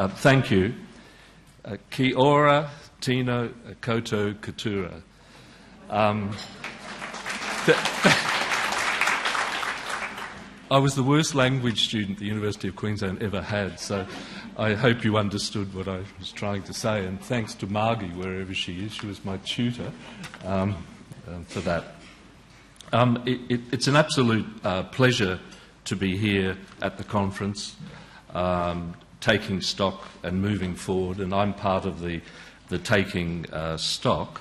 Thank you. Ki ora, tino, koto, katura. I was the worst language student the University of Queensland ever had, so I hope you understood what I was trying to say, and thanks to Margie, wherever she is. She was my tutor for that. It's an absolute pleasure to be here at the conference, taking stock and moving forward, and I'm part of the taking stock.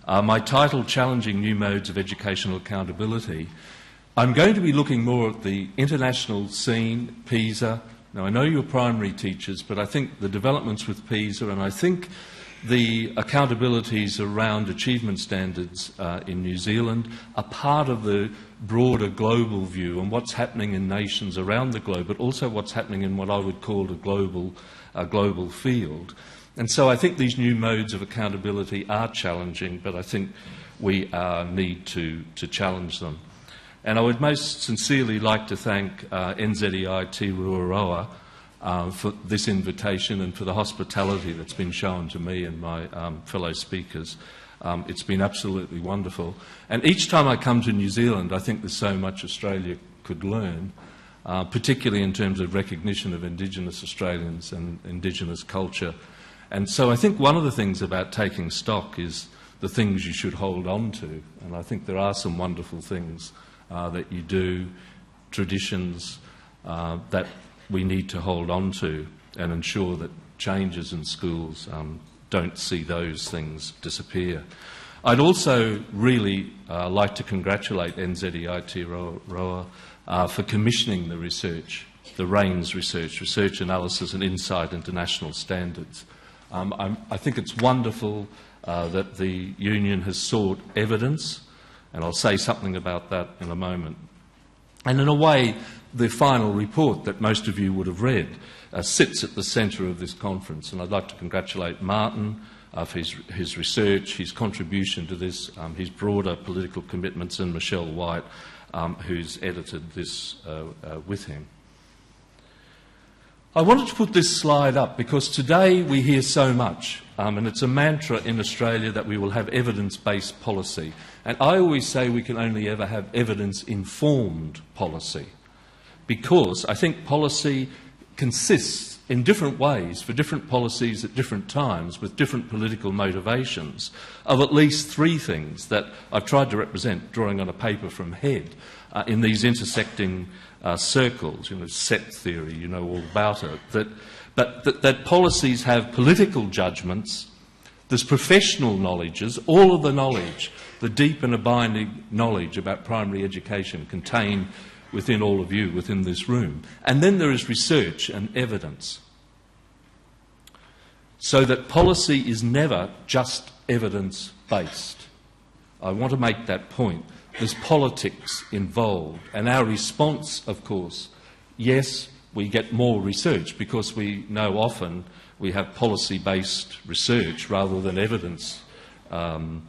My title, Challenging New Modes of Educational Accountability. I'm going to be looking more at the international scene, PISA. Now, I know you're primary teachers, but I think the developments with PISA, and I think the accountabilities around achievement standards in New Zealand are part of the broader global view and what's happening in nations around the globe, but also what's happening in what I would call a global field. And so I think these new modes of accountability are challenging, but I think we need to challenge them. And I would most sincerely like to thank NZEI Te Ruaroa for this invitation and for the hospitality that's been shown to me and my fellow speakers. It's been absolutely wonderful. And each time I come to New Zealand, I think there's so much Australia could learn, particularly in terms of recognition of Indigenous Australians and Indigenous culture. And so I think one of the things about taking stock is the things you should hold on to. And I think there are some wonderful things that you do, traditions that we need to hold on to and ensure that changes in schools don't see those things disappear. I'd also really like to congratulate NZEI Te Ruaroa for commissioning the research, the RAINS research analysis and insight into national standards. I think it's wonderful that the union has sought evidence, and I'll say something about that in a moment. And in a way, the final report that most of you would have read sits at the centre of this conference, and I'd like to congratulate Martin for his research, his contribution to this, his broader political commitments, and Michelle White, who's edited this with him. I wanted to put this slide up because today we hear so much, and it's a mantra in Australia that we will have evidence-based policy. And I always say we can only ever have evidence-informed policy, because I think policy consists in different ways for different policies at different times with different political motivations of at least three things that I've tried to represent, drawing on a paper from Head, in these intersecting circles, set theory, you know all about it, that policies have political judgments, there's professional knowledges, all of the knowledge, the deep and abiding knowledge about primary education contained within all of you, within this room. And then there is research and evidence. So that policy is never just evidence-based. I want to make that point. There's politics involved, and our response, of course, yes, we get more research because we know often we have policy-based research rather than evidence, rather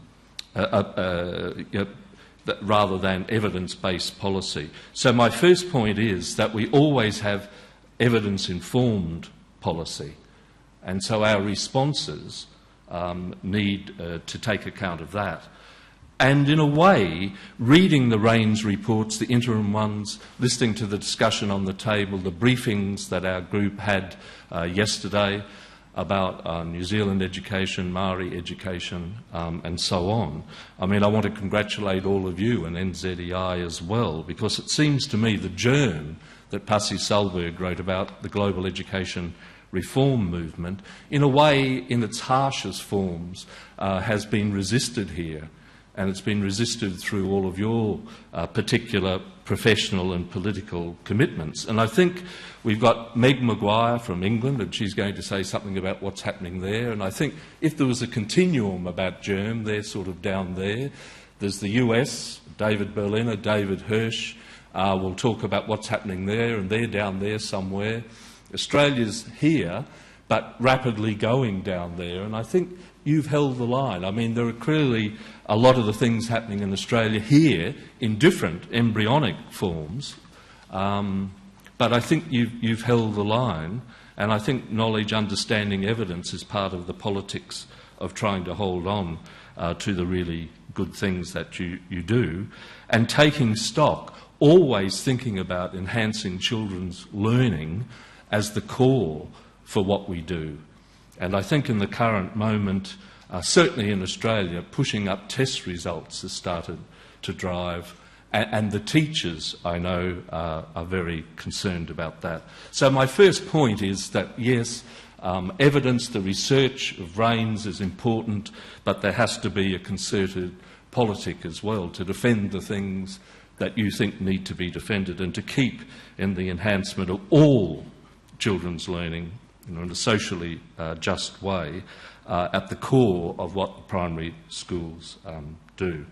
than evidence-based policy. So my first point is that we always have evidence-informed policy, and so our responses need to take account of that. And in a way, reading the RAINS reports, the interim ones, listening to the discussion on the table, the briefings that our group had yesterday about New Zealand education, Māori education, and so on. I mean, I want to congratulate all of you and NZEI as well, because it seems to me the germ that Pasi Sahlberg wrote about the global education reform movement, in a way, in its harshest forms, has been resisted here. And it's been resisted through all of your particular professional and political commitments. And I think we've got Meg Maguire from England, and she's going to say something about what's happening there. And I think if there was a continuum about germ, they're sort of down there. There's the US, David Berliner, David Hirsch will talk about what's happening there, and they're down there somewhere. Australia's here, but rapidly going down there. And I think you've held the line. I mean, there are clearly a lot of the things happening in Australia here in different embryonic forms, but I think you've held the line, And I think knowledge, understanding, evidence is part of the politics of trying to hold on to the really good things that you do, and taking stock, always thinking about enhancing children's learning as the core for what we do. And I think in the current moment, certainly in Australia, pushing up test results has started to drive, and the teachers, I know, are very concerned about that. So my first point is that, yes, evidence, the research of RAINS is important, but there has to be a concerted politic as well to defend the things that you think need to be defended and to keep in the enhancement of all children's learning, in a socially just way, at the core of what the primary schools do.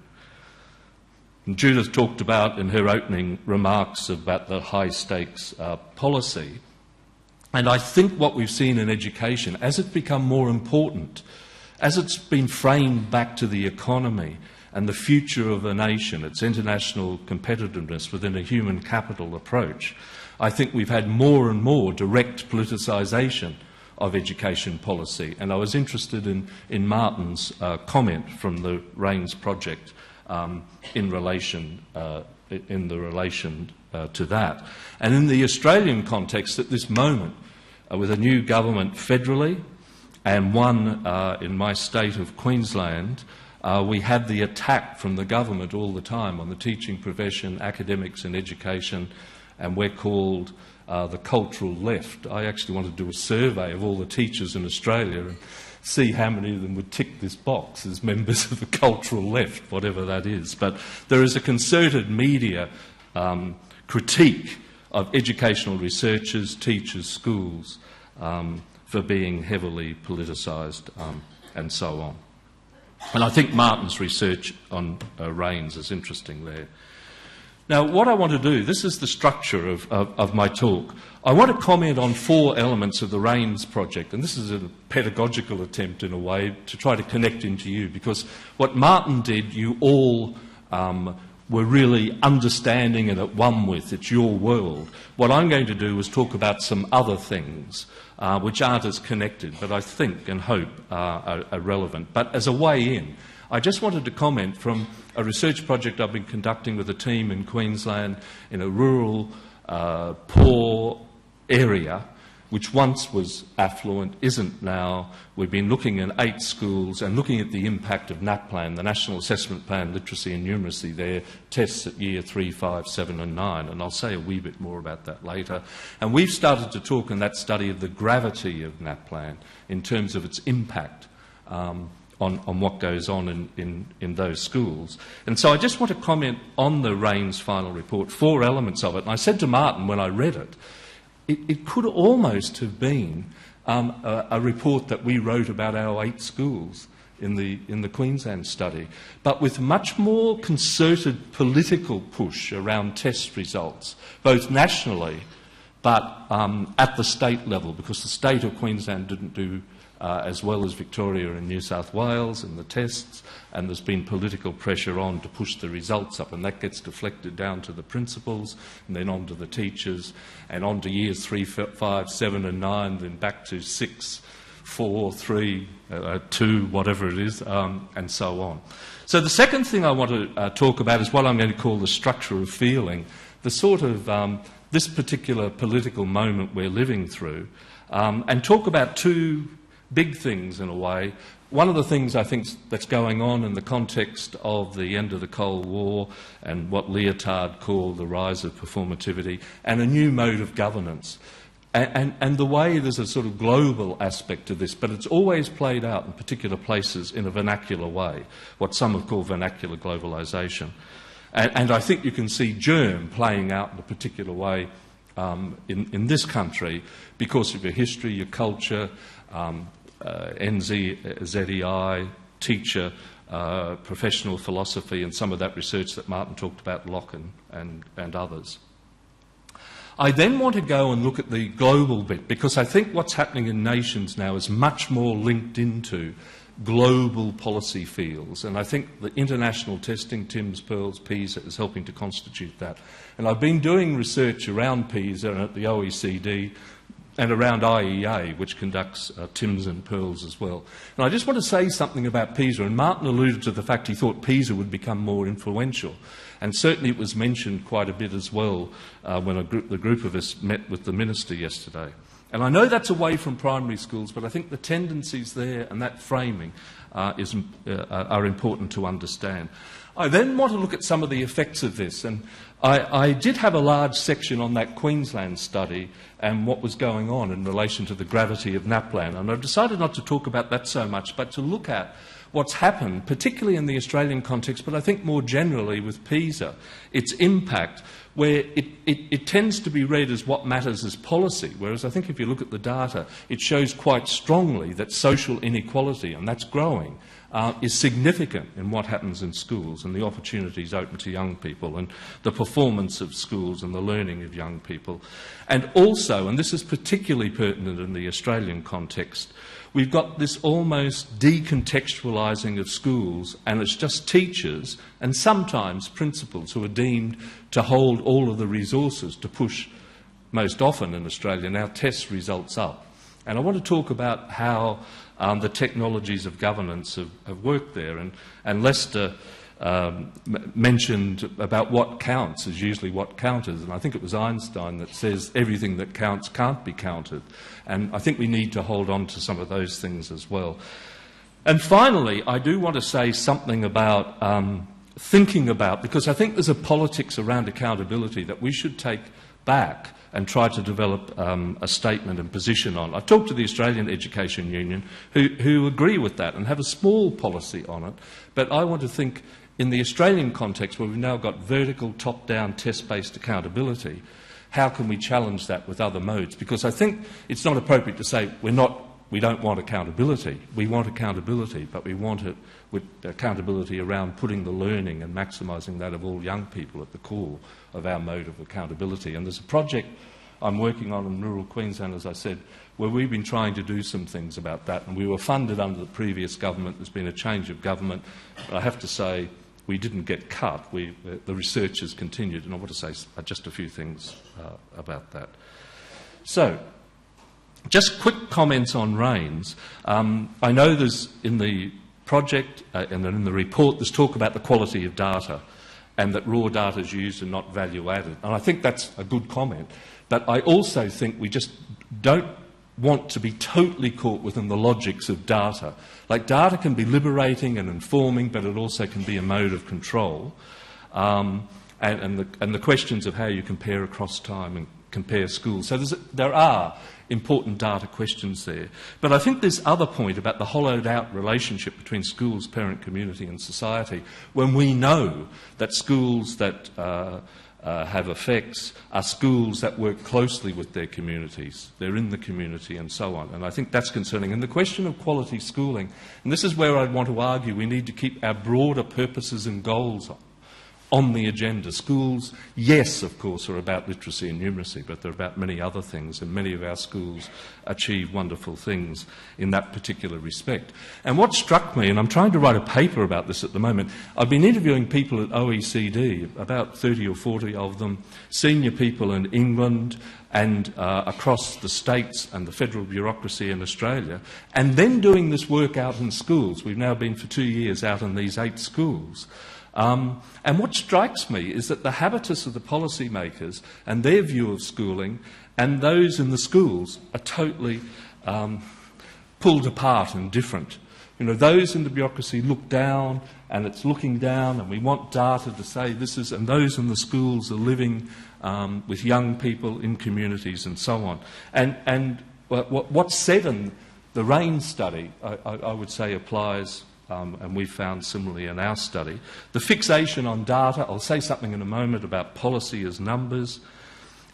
And Judith talked about in her opening remarks about the high-stakes policy. And I think what we've seen in education, as it's become more important, as it's been framed back to the economy and the future of a nation, its international competitiveness within a human capital approach, I think we've had more and more direct politicisation of education policy. And I was interested in Martin's comment from the RAINS project in relation to that. And in the Australian context at this moment, with a new government federally and one in my state of Queensland, we had the attack from the government all the time on the teaching profession, academics and education, and we're called the cultural left. I actually want to do a survey of all the teachers in Australia and see how many of them would tick this box as members of the cultural left, whatever that is. But there is a concerted media critique of educational researchers, teachers, schools, for being heavily politicised and so on. And I think Martin's research on RAINS is interesting there. Now, what I want to do, this is the structure of my talk. I want to comment on 4 elements of the RAINS project, and this is a pedagogical attempt in a way to try to connect into you, because what Martin did, you all were really understanding and at one with. It's your world. What I'm going to do is talk about some other things which aren't as connected, but I think and hope are relevant. But as a way in, I just wanted to comment from a research project I've been conducting with a team in Queensland in a rural, poor area, which once was affluent, isn't now. We've been looking in 8 schools and looking at the impact of NAPLAN, the National Assessment Plan, Literacy and Numeracy, their tests at year 3, 5, 7 and 9, and I'll say a wee bit more about that later. And we've started to talk in that study of the gravity of NAPLAN in terms of its impact on what goes on in those schools. And so I just want to comment on the RAINS final report, 4 elements of it. And I said to Martin when I read it, it could almost have been a report that we wrote about our 8 schools in the Queensland study, but with much more concerted political push around test results, both nationally but at the state level, because the state of Queensland didn't do as well as Victoria and New South Wales in the tests, and there's been political pressure on to push the results up, and that gets deflected down to the principals and then on to the teachers and on to years 3, 5, 7 and 9, then back to 6, 4, 3, 2, whatever it is, and so on. So the second thing I want to talk about is what I'm going to call the structure of feeling, the sort of this particular political moment we're living through, and talk about 2 big things in a way. One of the things I think that's going on in the context of the end of the Cold War and what Leotard called the rise of performativity and a new mode of governance. And the way there's a sort of global aspect to this, but it's always played out in particular places in a vernacular way, what some have called vernacular globalisation. And I think you can see germ playing out in a particular way in this country because of your history, your culture, NZEI, teacher, professional philosophy, and some of that research that Martin talked about, Locke and others. I then want to go and look at the global bit, because I think what's happening in nations now is much more linked into global policy fields, and I think the international testing, TIMSS, PIRLS, PISA, is helping to constitute that. And I've been doing research around PISA and at the OECD, and around IEA, which conducts TIMS and PEARLS as well. And I just want to say something about PISA, and Martin alluded to the fact he thought PISA would become more influential. And certainly it was mentioned quite a bit as well when the group of us met with the Minister yesterday. And I know that's away from primary schools, but I think the tendencies there and that framing are important to understand. I then want to look at some of the effects of this, and I did have a large section on that Queensland study and what was going on in relation to the gravity of NAPLAN, and I've decided not to talk about that so much, but to look at what's happened, particularly in the Australian context, but I think more generally with PISA, its impact, where it tends to be read as what matters as policy, whereas I think if you look at the data, it shows quite strongly that social inequality, and that's growing, is significant in what happens in schools and the opportunities open to young people and the performance of schools and the learning of young people. And also, and this is particularly pertinent in the Australian context, we've got this almost decontextualising of schools, and it's just teachers and sometimes principals who are deemed to hold all of the resources to push, most often in Australia now, test results up. And I want to talk about how the technologies of governance have worked there. And Lester mentioned about what counts is usually what counters, and I think it was Einstein that says everything that counts can't be counted. And I think we need to hold on to some of those things as well. And finally, I do want to say something about thinking about, because I think there's a politics around accountability that we should take back and try to develop a statement and position on. I've talked to the Australian Education Union who agree with that and have a small policy on it, but I want to think in the Australian context where we've now got vertical, top-down, test-based accountability, how can we challenge that with other modes? Because I think it's not appropriate to say we don't want accountability. We want accountability, but we want it with accountability around putting the learning and maximising that of all young people at the core of our mode of accountability. And there's a project I'm working on in rural Queensland, as I said, where we've been trying to do some things about that. And we were funded under the previous government. There's been a change of government. But I have to say we didn't get cut. The research has continued. And I want to say just a few things about that. So, just quick comments on RAINS. I know there's in the project and in the report there's talk about the quality of data and that raw data is used and not value added. And I think that's a good comment. But I also think we just don't want to be totally caught within the logics of data. Like, data can be liberating and informing, but it also can be a mode of control. And the questions of how you compare across time and compare schools. So there are important data questions there. But I think this other point about the hollowed-out relationship between schools, parent community and society, when we know that schools that have effects are schools that work closely with their communities, they're in the community and so on. And I think that's concerning. And the question of quality schooling, and this is where I'd want to argue we need to keep our broader purposes and goals on the agenda. Schools, yes, of course, are about literacy and numeracy, but they're about many other things, and many of our schools achieve wonderful things in that particular respect. And what struck me, and I'm trying to write a paper about this at the moment, I've been interviewing people at OECD, about 30 or 40 of them, senior people in England and across the states and the federal bureaucracy in Australia, and then doing this work out in schools. We've now been for 2 years out in these 8 schools. And what strikes me is that the habitus of the policymakers and their view of schooling and those in the schools are totally pulled apart and different. You know, those in the bureaucracy look down, and it's looking down, and we want data to say this is, and those in the schools are living with young people in communities and so on. And what's said in the RAIN study, I would say, applies. And we've found similarly in our study. The fixation on data, I'll say something in a moment about policy as numbers.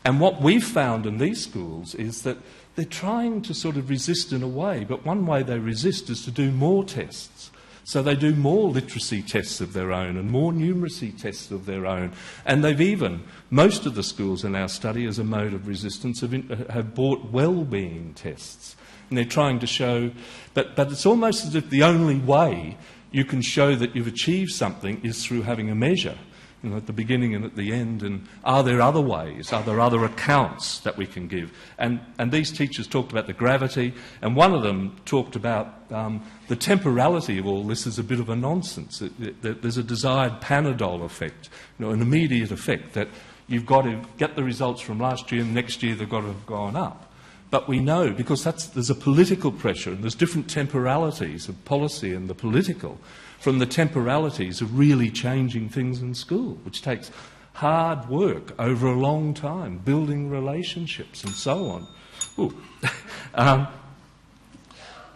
And what we've found in these schools is that they're trying to sort of resist in a way, but one way they resist is to do more tests. So they do more literacy tests of their own and more numeracy tests of their own. And they've even, most of the schools in our study as a mode of resistance have bought well-being tests. And they're trying to show, but it's almost as if the only way you can show that you've achieved something is through having a measure. you know, at the beginning and at the end, and are there other ways, are there other accounts that we can give? And these teachers talked about the gravity, and one of them talked about the temporality of all this is a bit of a nonsense. There's a desired Panadol effect, you know, an immediate effect that you've got to get the results from last year and next year they've got to have gone up. But we know, because there's a political pressure and there's different temporalities of policy and the political, from the temporalities of really changing things in school, which takes hard work over a long time, building relationships and so on.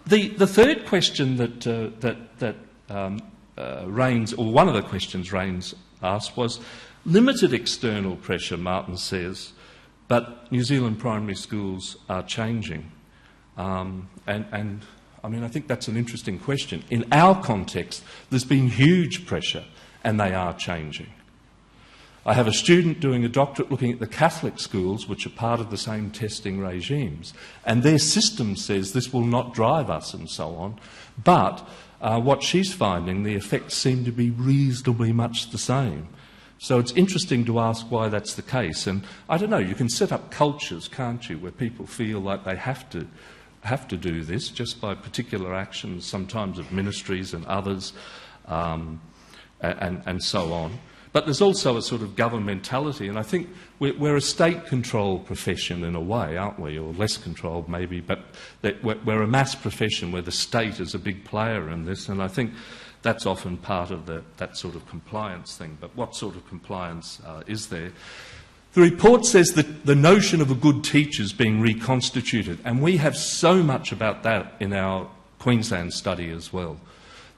The third question that Raines, or one of the questions Raines asked was, limited external pressure, Martin says, but New Zealand primary schools are changing. And I mean, I think that's an interesting question. In our context, there's been huge pressure, and they are changing. I have a student doing a doctorate looking at the Catholic schools, which are part of the same testing regimes, and their system says this will not drive us and so on, but what she's finding, the effects seem to be reasonably much the same. So it's interesting to ask why that's the case. And I don't know, you can set up cultures, can't you, where people feel like they have to do this just by particular actions, sometimes of ministries and others, and so on. But there's also a sort of governmentality, and I think we're a state-controlled profession in a way, aren't we, or less controlled maybe, but we're a mass profession where the state is a big player in this, and I think that's often part of that sort of compliance thing. But what sort of compliance is there? The report says that the notion of a good teacher is being reconstituted, and we have so much about that in our Queensland study as well,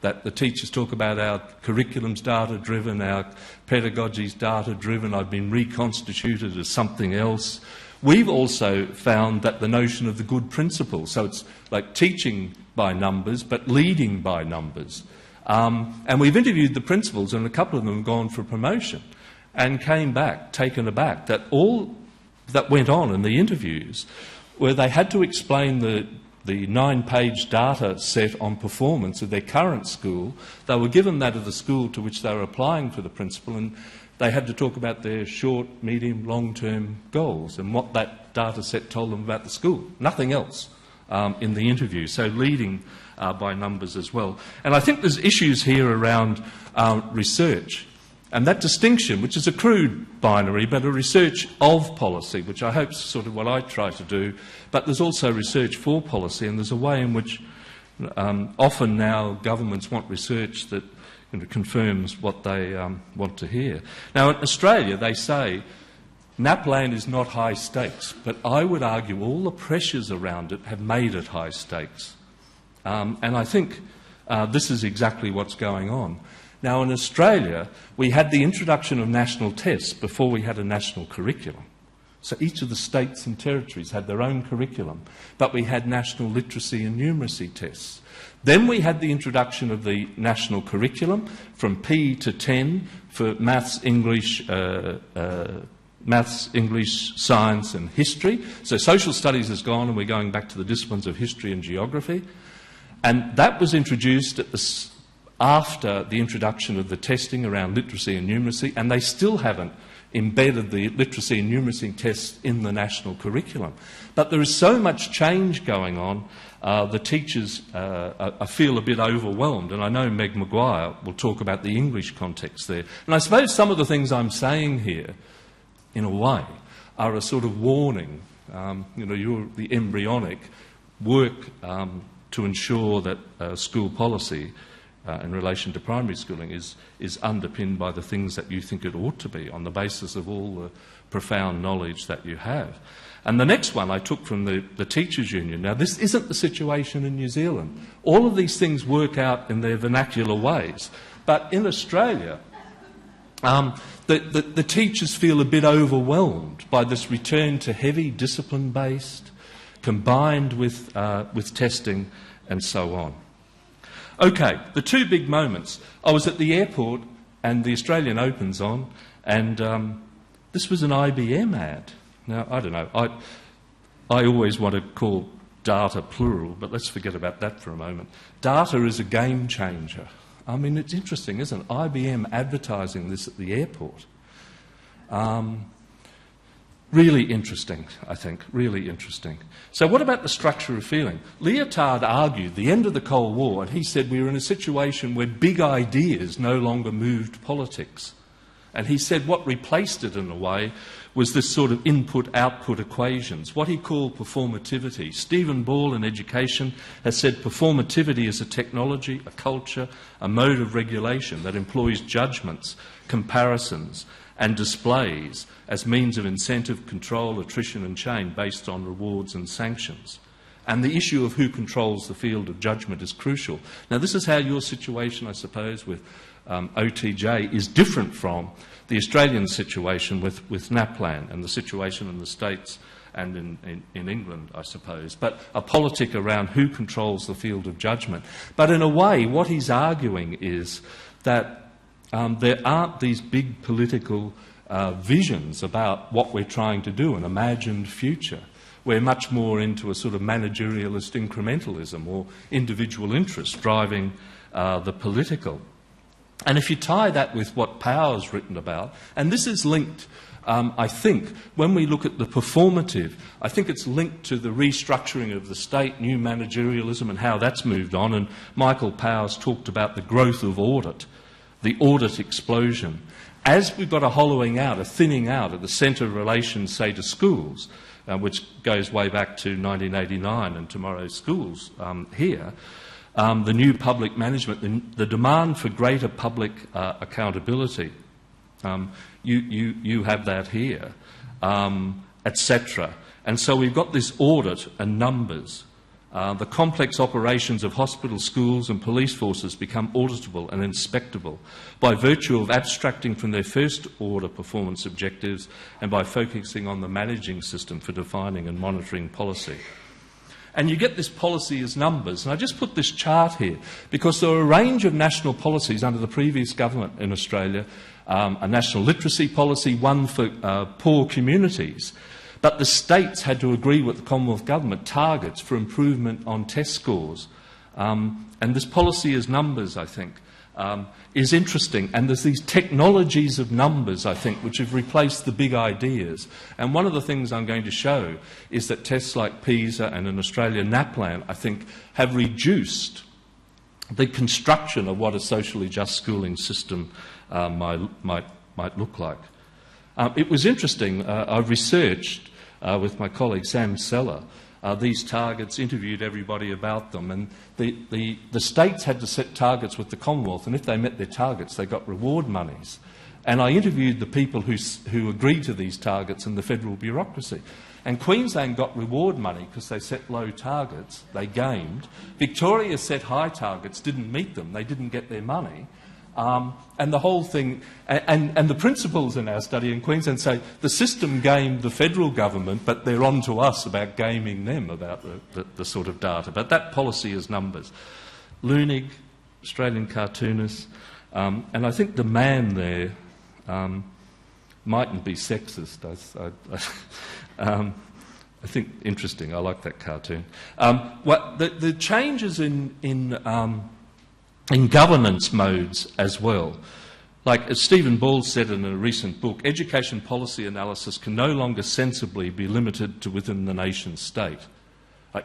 that the teachers talk about our curriculum's data-driven, our pedagogy's data-driven, I've been reconstituted as something else. We've also found that the notion of the good principle, so it's like teaching by numbers but leading by numbers. And we've interviewed the principals, and a couple of them have gone for promotion and came back taken aback that all that went on in the interviews, where they had to explain the 9-page data set on performance of their current school. They were given that of the school to which they were applying for the principal, and they had to talk about their short, medium, long-term goals and what that data set told them about the school. Nothing else in the interview. So leading by numbers as well. And I think there's issues here around research. And that distinction, which is a crude binary, but a research of policy, which I hope is sort of what I try to do, but there's also research for policy, and there's a way in which often now governments want research that confirms what they want to hear. Now, in Australia, they say NAPLAN is not high stakes, but I would argue all the pressures around it have made it high stakes. And I think this is exactly what's going on. Now, in Australia, we had the introduction of national tests before we had a national curriculum. So each of the states and territories had their own curriculum, but we had national literacy and numeracy tests. Then we had the introduction of the national curriculum from P to 10 for maths, English, science and history. So social studies has gone and we're going back to the disciplines of history and geography. And that was introduced after the introduction of the testing around literacy and numeracy, and they still haven't embedded the literacy and numeracy tests in the national curriculum. But there is so much change going on, the teachers feel a bit overwhelmed, and I know Meg Maguire will talk about the English context there. And I suppose some of the things I'm saying here, in a way, are a sort of warning. You're the embryonic work to ensure that school policy in relation to primary schooling is underpinned by the things that you think it ought to be on the basis of all the profound knowledge that you have. And the next one I took from the Teachers' Union. Now, this isn't the situation in New Zealand. All of these things work out in their vernacular ways. But in Australia, the teachers feel a bit overwhelmed by this return to heavy discipline-based, combined with testing and so on. OK, the two big moments. I was at the airport and the Australian Open's on, and this was an IBM ad. Now, I don't know, I always want to call data plural, but let's forget about that for a moment. Data is a game changer. I mean, it's interesting, isn't it? IBM advertising this at the airport. Really interesting, I think, really interesting. So what about the structure of feeling? Lyotard argued the end of the Cold War, and he said we were in a situation where big ideas no longer moved politics. And he said what replaced it in a way was this sort of input-output equations, what he called performativity. Stephen Ball in Education has said performativity is a technology, a culture, a mode of regulation that employs judgments, comparisons and displays as means of incentive, control, attrition and change based on rewards and sanctions. And the issue of who controls the field of judgment is crucial. Now, this is how your situation, I suppose, with OTJ is different from the Australian situation with NAPLAN and the situation in the States and in England, I suppose, but a politic around who controls the field of judgment. But in a way, what he's arguing is that there aren't these big political visions about what we're trying to do, an imagined future. We're much more into a sort of managerialist incrementalism or individual interest driving the political. And if you tie that with what Power's written about, and this is linked, I think, when we look at the performative, I think it's linked to the restructuring of the state, new managerialism and how that's moved on. And Michael Power's talked about the growth of audit, the audit explosion. As we've got a hollowing out, a thinning out of the centre of relations, say, to schools, which goes way back to 1989 and tomorrow's schools here, the new public management, the demand for greater public accountability, you have that here, etc. And so we've got this audit and numbers. The complex operations of hospitals, schools and police forces become auditable and inspectable by virtue of abstracting from their first order performance objectives and by focusing on the managing system for defining and monitoring policy. And you get this policy as numbers. And I just put this chart here because there are a range of national policies under the previous government in Australia, a national literacy policy, one for poor communities. But the states had to agree with the Commonwealth Government targets for improvement on test scores. And this policy as numbers, I think, is interesting. And there's these technologies of numbers, I think, which have replaced the big ideas. And one of the things I'm going to show is that tests like PISA and in Australia NAPLAN, I think, have reduced the construction of what a socially just schooling system might look like. It was interesting. I researched with my colleague Sam Seller these targets, interviewed everybody about them, and the states had to set targets with the Commonwealth, and if they met their targets, they got reward monies. And I interviewed the people who agreed to these targets in the federal bureaucracy. And Queensland got reward money because they set low targets, they gamed. Victoria set high targets, didn't meet them, they didn't get their money. And the whole thing, and the principals in our study in Queensland say the system gamed the federal government, but they're on to us about gaming them about the sort of data. But that policy is numbers. Leunig, Australian cartoonist, and I think the man there mightn't be sexist. I think interesting. I like that cartoon. The changes in governance modes as well. Like as Stephen Ball said in a recent book, education policy analysis can no longer sensibly be limited to within the nation state.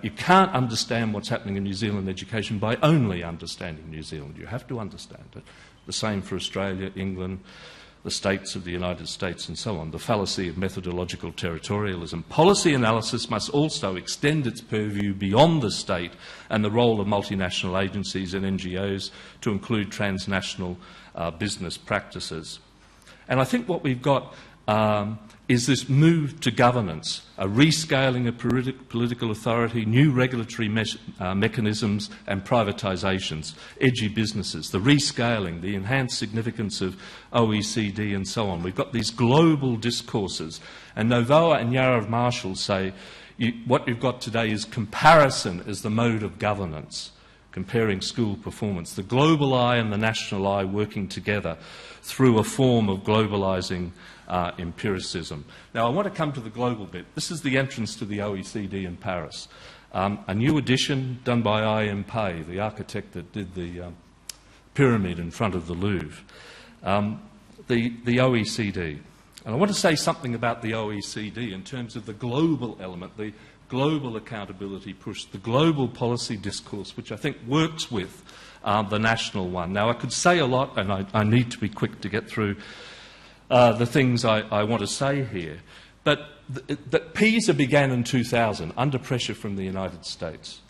You can't understand what's happening in New Zealand education by only understanding New Zealand. You have to understand it. The same for Australia, England, the states of the United States and so on. The fallacy of methodological territorialism. Policy analysis must also extend its purview beyond the state and the role of multinational agencies and NGOs to include transnational business practices. And I think what we've got is this move to governance, a rescaling of political authority, new regulatory mechanisms and privatisations, edgy businesses, the rescaling, the enhanced significance of OECD and so on. We've got these global discourses. And Novoa and Yarav Marshall say what you've got today is comparison as the mode of governance, comparing school performance, the global eye and the national eye working together through a form of globalising empiricism. Now, I want to come to the global bit. This is the entrance to the OECD in Paris. A new edition done by I.M. Pei, the architect that did the pyramid in front of the Louvre. The OECD. And I want to say something about the OECD in terms of the global element, the global accountability push, the global policy discourse, which I think works with the national one. Now, I could say a lot, and I need to be quick to get through the things I want to say here. But that PISA began in 2000 under pressure from the United States.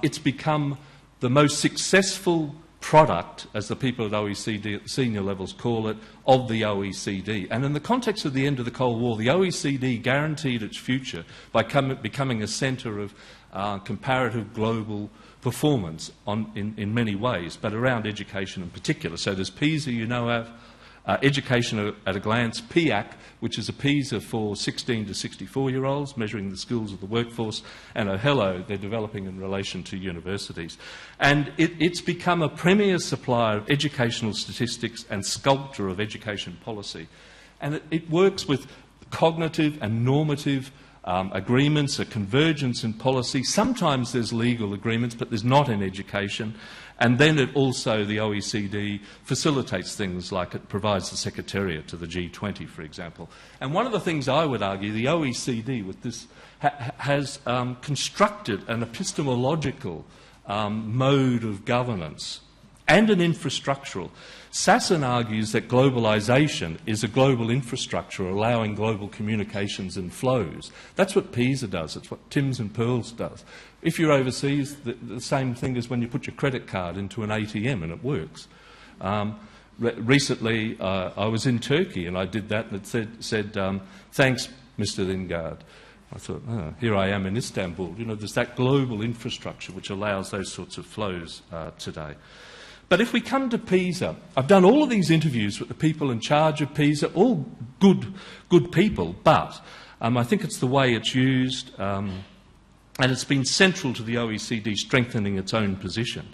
It's become the most successful product, as the people at OECD at the senior levels call it, of the OECD. And in the context of the end of the Cold War, the OECD guaranteed its future by becoming a centre of comparative global performance in many ways, but around education in particular. So there's PISA, you know, of Education at a Glance, PIAC, which is a PISA for 16 to 64-year-olds, measuring the skills of the workforce, and OHELO, they're developing in relation to universities. And it's become a premier supplier of educational statistics and sculptor of education policy. And it works with cognitive and normative agreements, a convergence in policy. Sometimes there's legal agreements, but there's not in education. And then it also, the OECD, facilitates things like it provides the secretariat to the G20, for example. And one of the things I would argue, the OECD with this has constructed an epistemological mode of governance and an infrastructural. Sasson argues that globalisation is a global infrastructure allowing global communications and flows. That's what PISA does. It's what Tims and Pearls does. If you're overseas, the same thing as when you put your credit card into an ATM and it works. Recently, I was in Turkey and I did that, and it said thanks, Mr. Lingard. I thought, oh, here I am in Istanbul. You know, there's that global infrastructure which allows those sorts of flows today. But if we come to PISA, I've done all of these interviews with the people in charge of PISA, all good people, but I think it's the way it's used, and it's been central to the OECD strengthening its own position.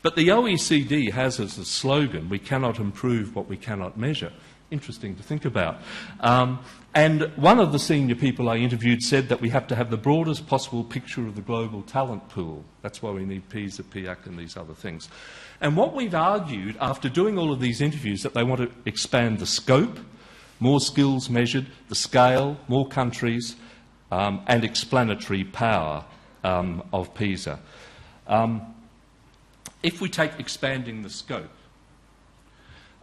But the OECD has as a slogan, we cannot improve what we cannot measure. Interesting to think about. And one of the senior people I interviewed said that we have to have the broadest possible picture of the global talent pool. That's why we need PISA, PIAC and these other things. And what we've argued after doing all of these interviews, that they want to expand the scope, more skills measured, the scale, more countries, and explanatory power of PISA. If we take expanding the scope,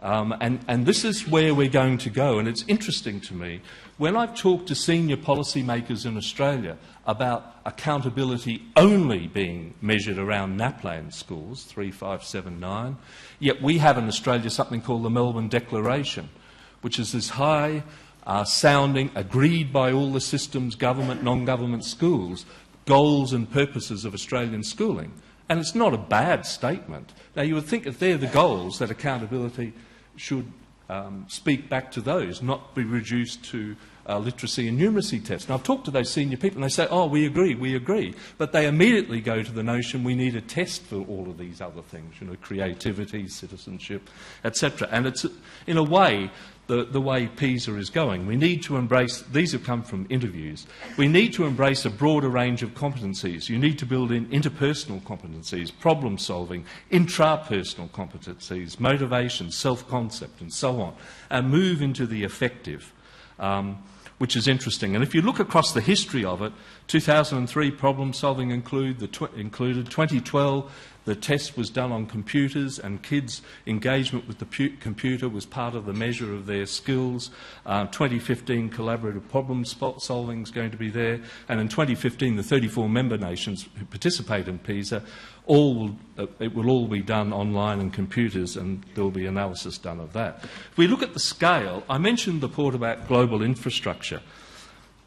and this is where we're going to go, and it's interesting to me, when I've talked to senior policymakers in Australia about accountability only being measured around NAPLAN scores, 3, 5, 7, 9, yet we have in Australia something called the Melbourne Declaration, which is this high sounding, agreed by all the systems, government, non-government schools, goals and purposes of Australian schooling. And it's not a bad statement. Now, you would think if they're the goals, that accountability should speak back to those, not be reduced to literacy and numeracy tests. Now, I've talked to those senior people and they say, oh, we agree. But they immediately go to the notion we need a test for all of these other things, you know, creativity, citizenship, etc. And it's, in a way, the way PISA is going. We need to embrace, these have come from interviews, we need to embrace a broader range of competencies. You need to build in interpersonal competencies, problem solving, intrapersonal competencies, motivation, self-concept and so on, and move into the affective, which is interesting. And if you look across the history of it, 2003 problem solving included 2012, the test was done on computers and kids' engagement with the computer was part of the measure of their skills. 2015 collaborative problem solving is going to be there. And in 2015, the 34 member nations who participate in PISA, it will all be done online and computers, and there will be analysis done of that. If we look at the scale, I mentioned the report about global infrastructure.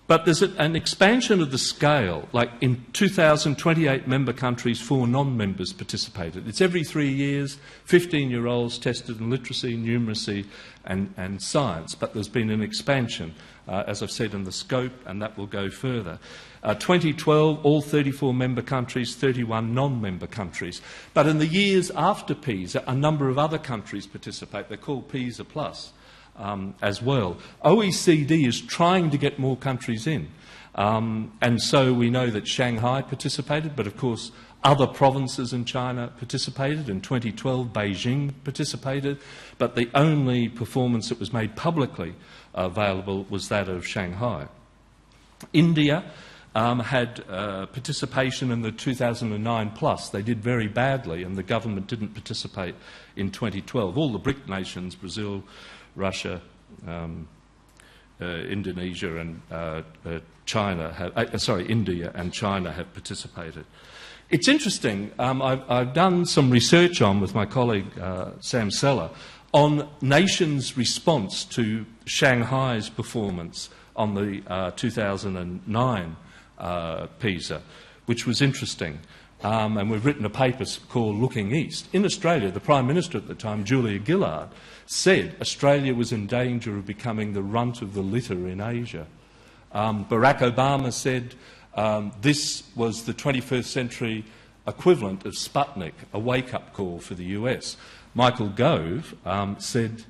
But there's an expansion of the scale. Like in 2000, 28 member countries, 4 non-members participated. It's every 3 years, 15-year-olds tested in literacy, numeracy and science. But there's been an expansion, as I've said, in the scope, and that will go further. 2012, all 34 member countries, 31 non-member countries. But in the years after PISA, a number of other countries participate. They're called PISA Plus. As well. OECD is trying to get more countries in. And so we know that Shanghai participated, but of course Other provinces in China participated. In 2012, Beijing participated, but the only performance that was made publicly available was that of Shanghai. India had participation in the 2009 plus. They did very badly, and the government didn't participate in 2012. All the BRIC nations, Brazil, Russia, Indonesia and India and China have participated. It's interesting, I've done some research with my colleague Sam Seller on nations' response to Shanghai's performance on the 2009 PISA, which was interesting. And we've written a paper called Looking East. In Australia, the Prime Minister at the time, Julia Gillard, said Australia was in danger of becoming the runt of the litter in Asia. Barack Obama said this was the 21st century equivalent of Sputnik, a wake-up call for the US. Michael Gove said,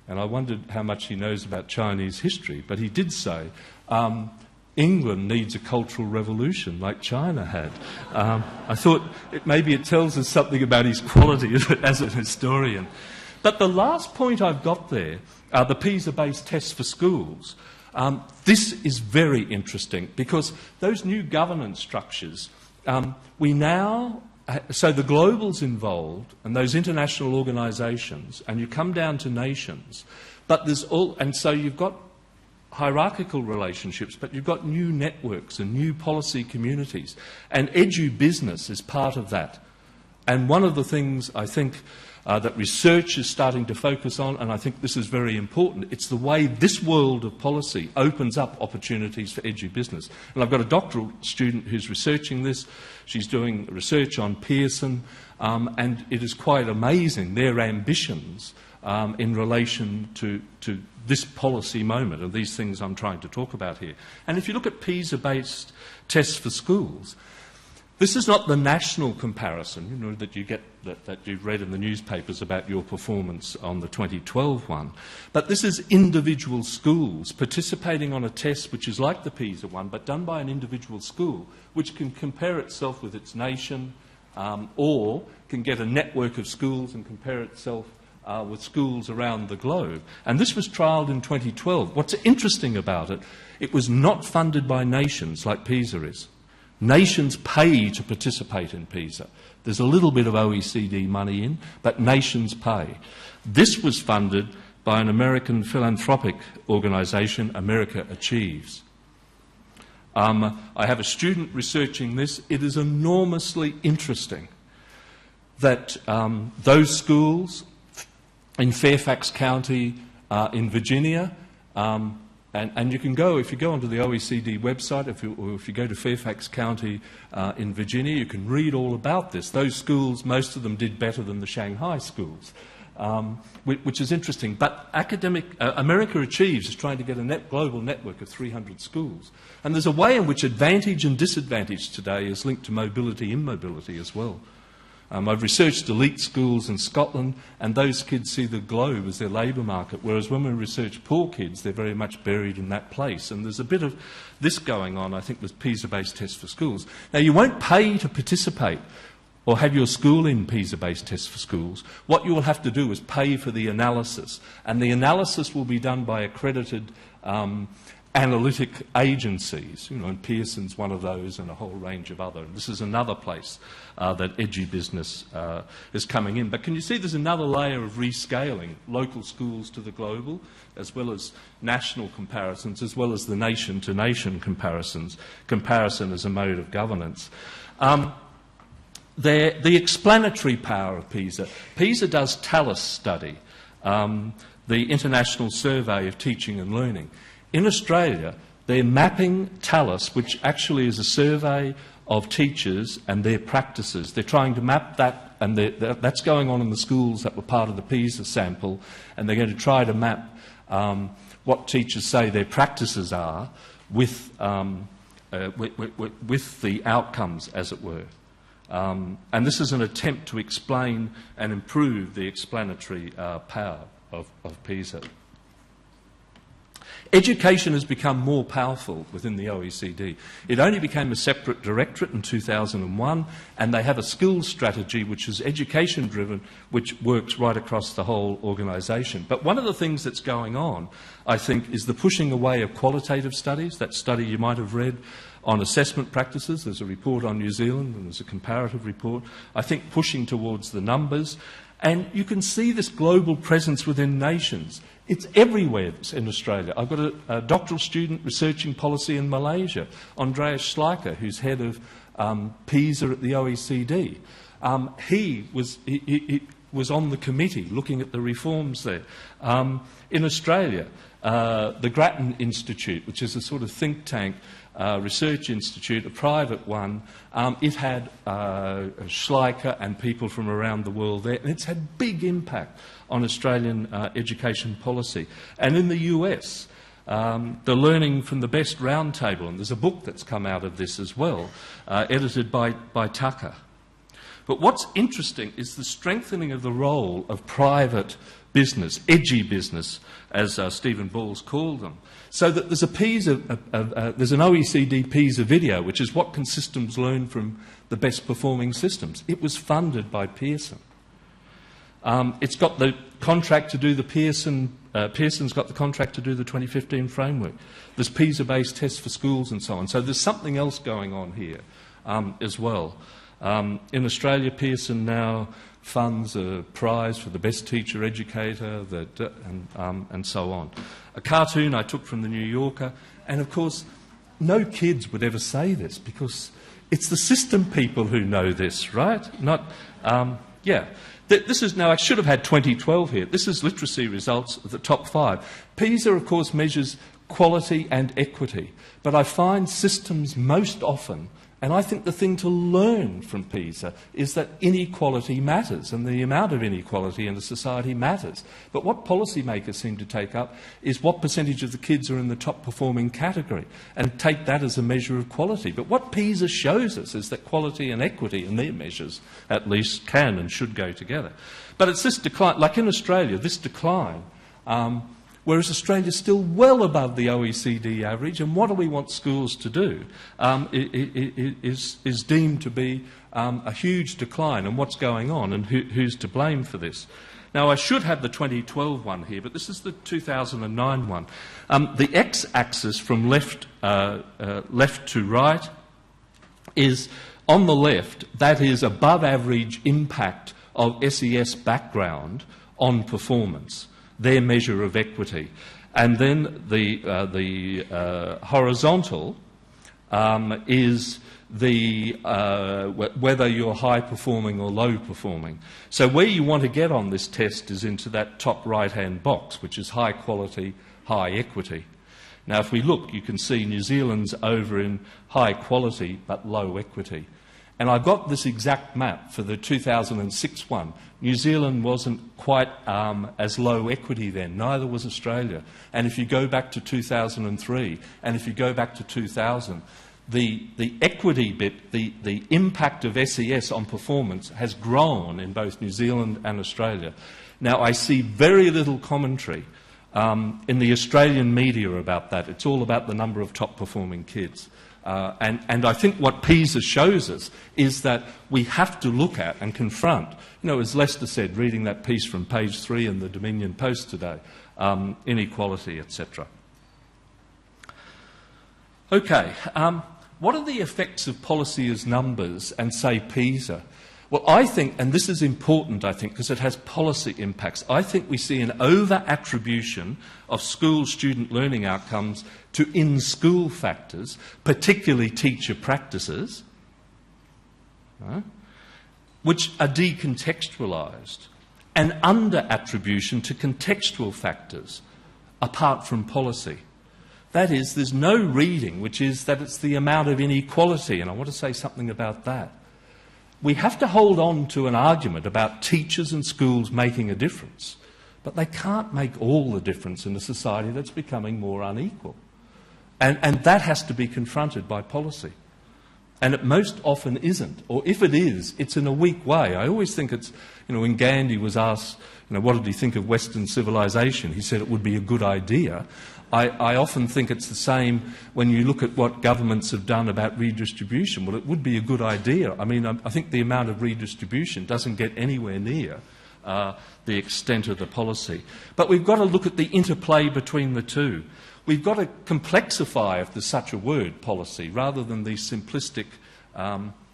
and I wondered how much he knows about Chinese history, but he did say, England needs a cultural revolution like China had. I thought maybe it tells us something about his quality as a historian. But the last point I've got there are the PISA-based tests for schools. This is very interesting because those new governance structures, so the global's involved and those international organisations, and you come down to nations, but so you've got hierarchical relationships, but you've got new networks and new policy communities, and edu-business is part of that. And one of the things I think that research is starting to focus on, and I think this is very important, it's the way this world of policy opens up opportunities for edu-business. And I've got a doctoral student who's researching this. She's doing research on Pearson, and it is quite amazing, their ambitions in relation to this policy moment and these things I'm trying to talk about here. And if you look at PISA-based tests for schools, this is not the national comparison, that you get that you've read in the newspapers about your performance on the 2012 one, but this is individual schools participating on a test which is like the PISA one, but done by an individual school, which can compare itself with its nation, or can get a network of schools and compare itself with schools around the globe. And this was trialled in 2012. What's interesting about it, it was not funded by nations like PISA is. Nations pay to participate in PISA. There's a little bit of OECD money in, but nations pay. This was funded by an American philanthropic organisation, America Achieves. I have a student researching this. It is enormously interesting that those schools in Fairfax County in Virginia, and you can go, if you go onto the OECD website, or if you go to Fairfax County in Virginia, you can read all about this. Those schools, most of them did better than the Shanghai schools, which is interesting. But America Achieves is trying to get a global network of 300 schools. And there's a way in which advantage and disadvantage today is linked to mobility, immobility as well. I've researched elite schools in Scotland, and those kids see the globe as their labour market, whereas when we research poor kids, they're very much buried in that place. And there's a bit of this going on, I think, with PISA-based tests for schools. Now, you won't pay to participate or have your school in PISA-based tests for schools. What you will have to do is pay for the analysis, and the analysis will be done by accredited analytic agencies, and Pearson's one of those and a whole range of other. And this is another place that edu-business is coming in. But can you see there's another layer of rescaling local schools to the global, as well as national comparisons, as well as the nation-to-nation comparisons, comparison as a mode of governance. The explanatory power of PISA. PISA does TALIS study, the International Survey of Teaching and Learning. In Australia, they're mapping TALIS, which actually is a survey of teachers and their practices. They're trying to map that, and that's going on in the schools that were part of the PISA sample, and they're going to try to map what teachers say their practices are with the outcomes, as it were. And this is an attempt to explain and improve the explanatory power of PISA. Education has become more powerful within the OECD. It only became a separate directorate in 2001, and they have a skills strategy which is education-driven, which works right across the whole organisation. But one of the things that's going on, I think, is the pushing away of qualitative studies. That study you might have read on assessment practices. There's a report on New Zealand and there's a comparative report. I think pushing towards the numbers. And you can see this global presence within nations. It's everywhere in Australia. I've got a doctoral student researching policy in Malaysia, Andreas Schleicher, who's head of PISA at the OECD. He was on the committee looking at the reforms there. In Australia, the Grattan Institute, which is a sort of think tank research institute, a private one, it had Schleicher and people from around the world there, and it's had big impact on Australian education policy. And in the US, the Learning from the Best Roundtable, and there's a book that's come out of this as well, edited by Tucker. But what's interesting is the strengthening of the role of private business, edgy business, as Stephen Ball's called them. So that there's a PISA, there's an OECD PISA video, which is what can systems learn from the best performing systems. It was funded by Pearson. It's got the contract to do the Pearson's got the contract to do the 2015 framework. There's PISA-based tests for schools and so on. So there's something else going on here as well. In Australia, Pearson now funds a prize for the best teacher educator and so on. A cartoon I took from the New Yorker, and of course no kids would ever say this because it's the system people who know this, right? This is now, I should have had 2012 here. This is literacy results of the top 5. PISA, of course, measures quality and equity, but I find systems most often, and I think the thing to learn from PISA is that inequality matters, and the amount of inequality in a society matters. But what policymakers seem to take up is what percentage of the kids are in the top performing category, and take that as a measure of quality. But what PISA shows us is that quality and equity, in their measures at least, can and should go together. But it's this decline, like in Australia, this decline, whereas Australia is still well above the OECD average, and what do we want schools to do, is deemed to be a huge decline, and what's going on, and who's to blame for this. Now, I should have the 2012 one here, but this is the 2009 one. The x-axis from left to right is, on the left, that is above average impact of SES background on performance, their measure of equity. And then the horizontal is whether you're high performing or low performing. So where you want to get on this test is into that top right-hand box, which is high quality, high equity. Now, if we look, you can see New Zealand's over in high quality but low equity. And I got this exact map for the 2006 one. New Zealand wasn't quite as low equity then, neither was Australia. And if you go back to 2003, and if you go back to 2000, the equity bit, the impact of SES on performance has grown in both New Zealand and Australia. Now, I see very little commentary in the Australian media about that. It's all about the number of top-performing kids. And I think what PISA shows us is that we have to look at and confront, you know, as Lester said, reading that piece from page 3 in the Dominion Post today, inequality, etc. Okay, what are the effects of policy as numbers and, say, PISA? Well, I think, and this is important, I think, because it has policy impacts, I think we see an over-attribution of school student learning outcomes to in-school factors, particularly teacher practices, which are decontextualised, and under-attribution to contextual factors, apart from policy. That is, there's no reading, which is that it's the amount of inequality, and I want to say something about that. We have to hold on to an argument about teachers and schools making a difference, but they can't make all the difference in a society that's becoming more unequal. And that has to be confronted by policy. and it most often isn't. Or if it is, it's in a weak way. I always think it's, when Gandhi was asked, what did he think of Western civilization? He said it would be a good idea. I often think it's the same when you look at what governments have done about redistribution. Well, it would be a good idea. I mean, I think the amount of redistribution doesn't get anywhere near the extent of the policy. But we've got to look at the interplay between the two. We've got to complexify, if there's such a word, policy, rather than these simplistic,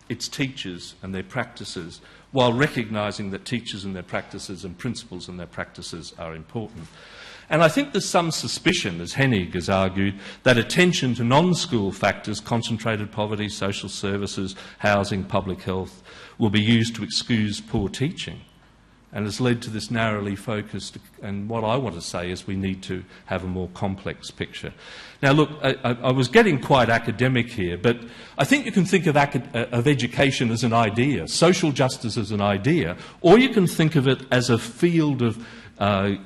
it's teachers and their practices, while recognising that teachers and their practices and principles and their practices are important. And I think there's some suspicion, as Hennig has argued, that attention to non-school factors, concentrated poverty, social services, housing, public health, will be used to excuse poor teaching, and has led to this narrowly focused, and what I want to say is we need to have a more complex picture. Now look, I was getting quite academic here, but I think you can think of education as an idea, social justice as an idea, or you can think of it as a field of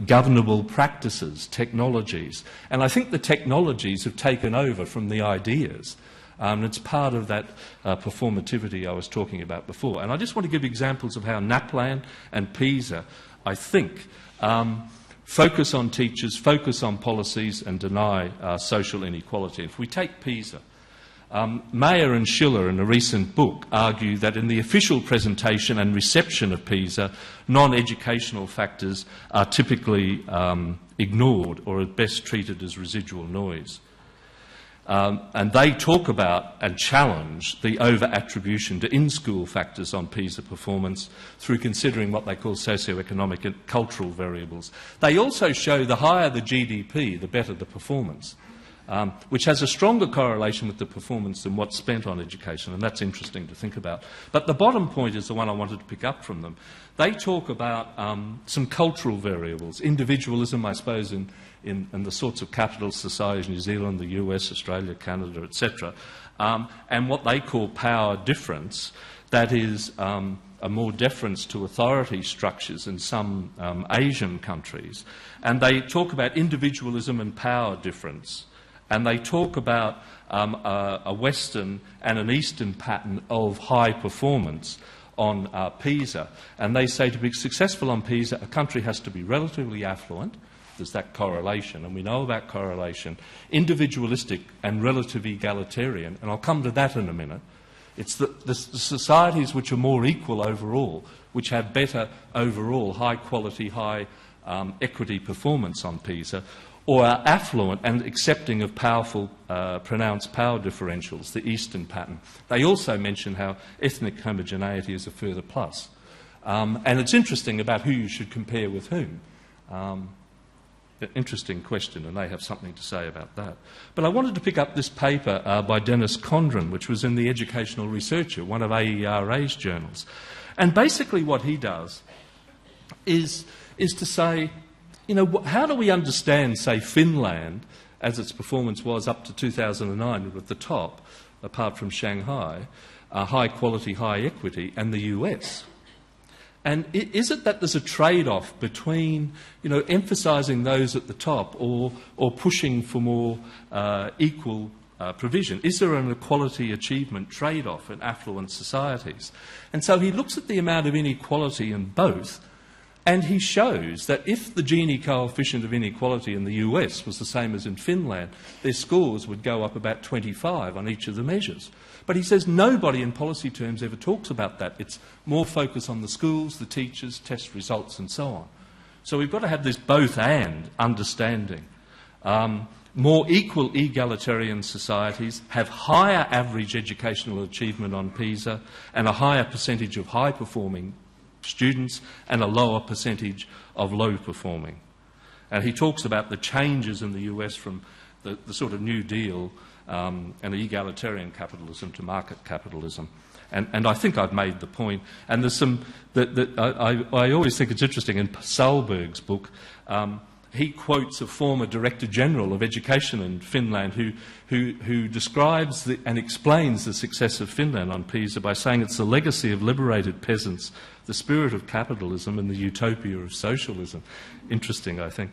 governable practices, technologies. And I think the technologies have taken over from the ideas. It's part of that performativity I was talking about before. And I just want to give examples of how NAPLAN and PISA, I think, focus on teachers, focus on policies and deny social inequality. If we take PISA, Mayer and Schiller, in a recent book, argue that in the official presentation and reception of PISA, non-educational factors are typically ignored or at best treated as residual noise. And they talk about and challenge the over-attribution to in-school factors on PISA performance through considering what they call socio-economic and cultural variables. They also show the higher the GDP, the better the performance. Which has a stronger correlation with the performance than what's spent on education, and that's interesting to think about. But the bottom point is the one I wanted to pick up from them. They talk about some cultural variables, individualism, I suppose, in the sorts of capitalist societies, New Zealand, the US, Australia, Canada, etc., and what they call power difference, that is a more deference to authority structures in some Asian countries. And they talk about individualism and power difference. And they talk about a Western and an Eastern pattern of high performance on PISA. And they say to be successful on PISA, a country has to be relatively affluent. There's that correlation, and we know about correlation. Individualistic and relative egalitarian, and I'll come to that in a minute. It's the societies which are more equal overall, which have better overall high-quality, high equity performance on PISA, or are affluent and accepting of powerful, pronounced power differentials, the Eastern pattern. They also mention how ethnic homogeneity is a further plus. And it's interesting about who you should compare with whom. Interesting question, and they have something to say about that. But I wanted to pick up this paper by Dennis Condren, which was in the Educational Researcher, one of AERA's journals. And basically what he does is to say, how do we understand, say, Finland, as its performance was up to 2009 at the top, apart from Shanghai, high quality, high equity, and the US? And is it that there's a trade-off between, emphasising those at the top or pushing for more equal provision? Is there an equality achievement trade-off in affluent societies? And so he looks at the amount of inequality in both, and he shows that if the Gini coefficient of inequality in the US was the same as in Finland, their scores would go up about 25 on each of the measures. But he says nobody in policy terms ever talks about that. It's more focus on the schools, the teachers, test results and so on. So we've got to have this both-and understanding. More equal egalitarian societies have higher average educational achievement on PISA and a higher percentage of high-performing students and a lower percentage of low-performing. And he talks about the changes in the US from the sort of New Deal and egalitarian capitalism to market capitalism. And I think I've made the point. And there's some I always think it's interesting in Sahlberg's book, he quotes a former Director General of Education in Finland who describes and explains the success of Finland on PISA by saying it's the legacy of liberated peasants, the spirit of capitalism and the utopia of socialism. Interesting, I think.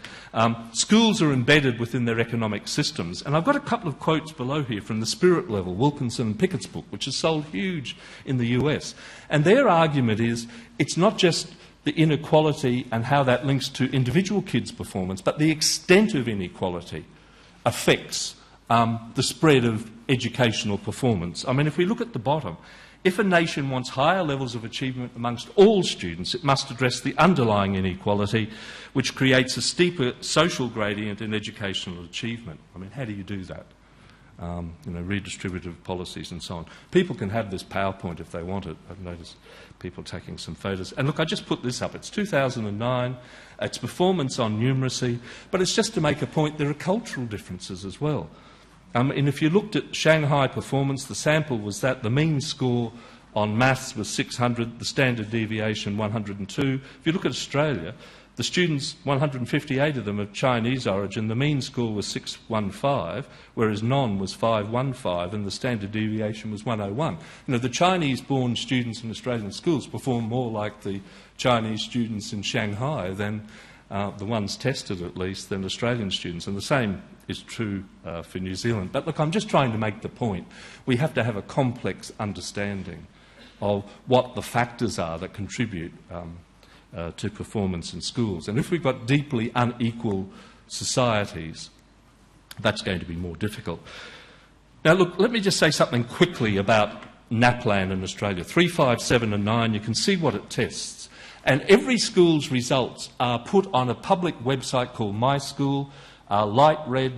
Schools are embedded within their economic systems. And I've got a couple of quotes below here from the Spirit Level, Wilkinson and Pickett's book, which has sold huge in the US. And their argument is it's not just the inequality and how that links to individual kids' performance, but the extent of inequality affects the spread of educational performance. I mean, if we look at the bottom, if a nation wants higher levels of achievement amongst all students, it must address the underlying inequality, which creates a steeper social gradient in educational achievement. I mean, how do you do that? Redistributive policies and so on. People can have this PowerPoint if they want it. I've noticed people taking some photos. And look, I just put this up. It's 2009. It's performance on numeracy. But it's just to make a point there are cultural differences as well. And if you looked at Shanghai performance, the sample was that the mean score on maths was 600, the standard deviation 102. If you look at Australia, the students, 158 of them of Chinese origin, the mean score was 615, whereas non was 515 and the standard deviation was 101. The Chinese-born students in Australian schools perform more like the Chinese students in Shanghai than the ones tested, at least, than Australian students. And the same is true for New Zealand. But look, I'm just trying to make the point. We have to have a complex understanding of what the factors are that contribute to performance in schools. And if we've got deeply unequal societies, that's going to be more difficult. Now, look, let me just say something quickly about NAPLAN in Australia. 3, 5, 7 and 9, you can see what it tests. And every school's results are put on a public website called My School, light red,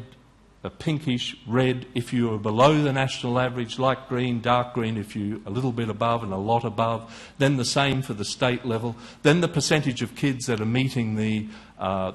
pinkish red if you are below the national average, light green, dark green if you're a little bit above and a lot above, then the same for the state level, then the percentage of kids that are meeting the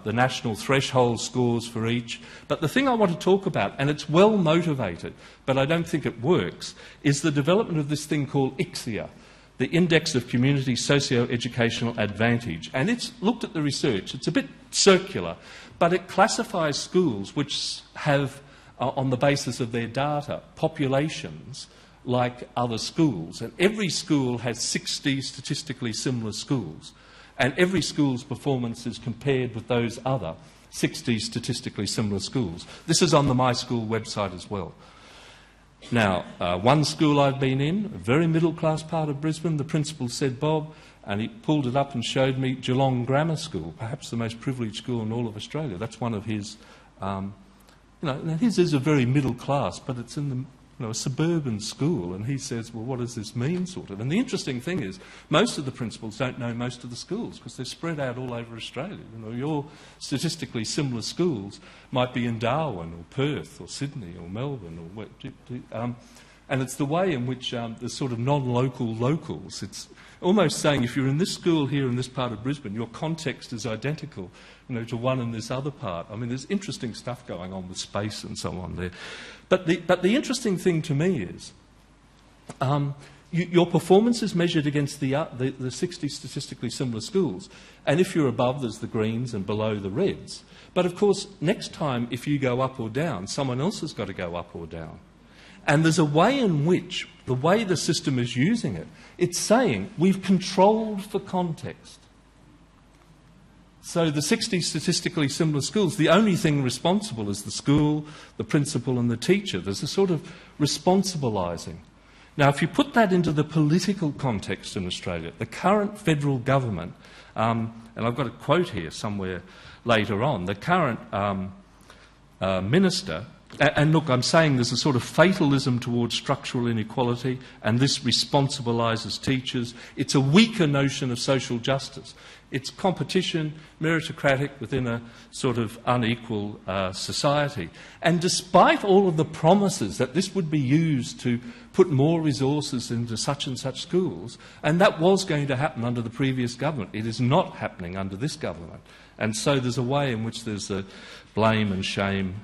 national threshold scores for each. But the thing I want to talk about, and it's well motivated, but I don't think it works, is the development of this thing called ICSIA, the Index of Community Socio-Educational Advantage. And it's looked at the research. It's a bit circular, but it classifies schools which have, on the basis of their data, populations like other schools. And every school has 60 statistically similar schools. And every school's performance is compared with those other 60 statistically similar schools. This is on the My School website as well. Now, one school I've been in, a very middle-class part of Brisbane, the principal said, Bob, and he pulled it up and showed me Geelong Grammar School, perhaps the most privileged school in all of Australia. That's one of his, his is a very middle class, but it's in a suburban school, and he says, well, what does this mean, sort of? And the interesting thing is, most of the principals don't know most of the schools because they're spread out all over Australia. Your statistically similar schools might be in Darwin or Perth or Sydney or Melbourne or and it's the way in which the sort of non-local locals. It's almost saying if you're in this school here in this part of Brisbane, your context is identical, to one in this other part. I mean, there's interesting stuff going on with space and so on there. But the interesting thing to me is your performance is measured against the 60 statistically similar schools. And if you're above, there's the greens and below the reds. But of course, next time, if you go up or down, someone else has got to go up or down. And there's a way in which, the way the system is using it, it's saying we've controlled for context. So the 60 statistically similar schools, the only thing responsible is the school, the principal and the teacher. There's a sort of responsibilising. Now, if you put that into the political context in Australia, the current federal government, and I've got a quote here somewhere later on, the current minister, and look, I'm saying there's a sort of fatalism towards structural inequality, and this responsibilises teachers. It's a weaker notion of social justice. It's competition, meritocratic within a sort of unequal society. And despite all of the promises that this would be used to put more resources into such and such schools, and that was going to happen under the previous government, it is not happening under this government. And so there's a way in which there's a blame and shame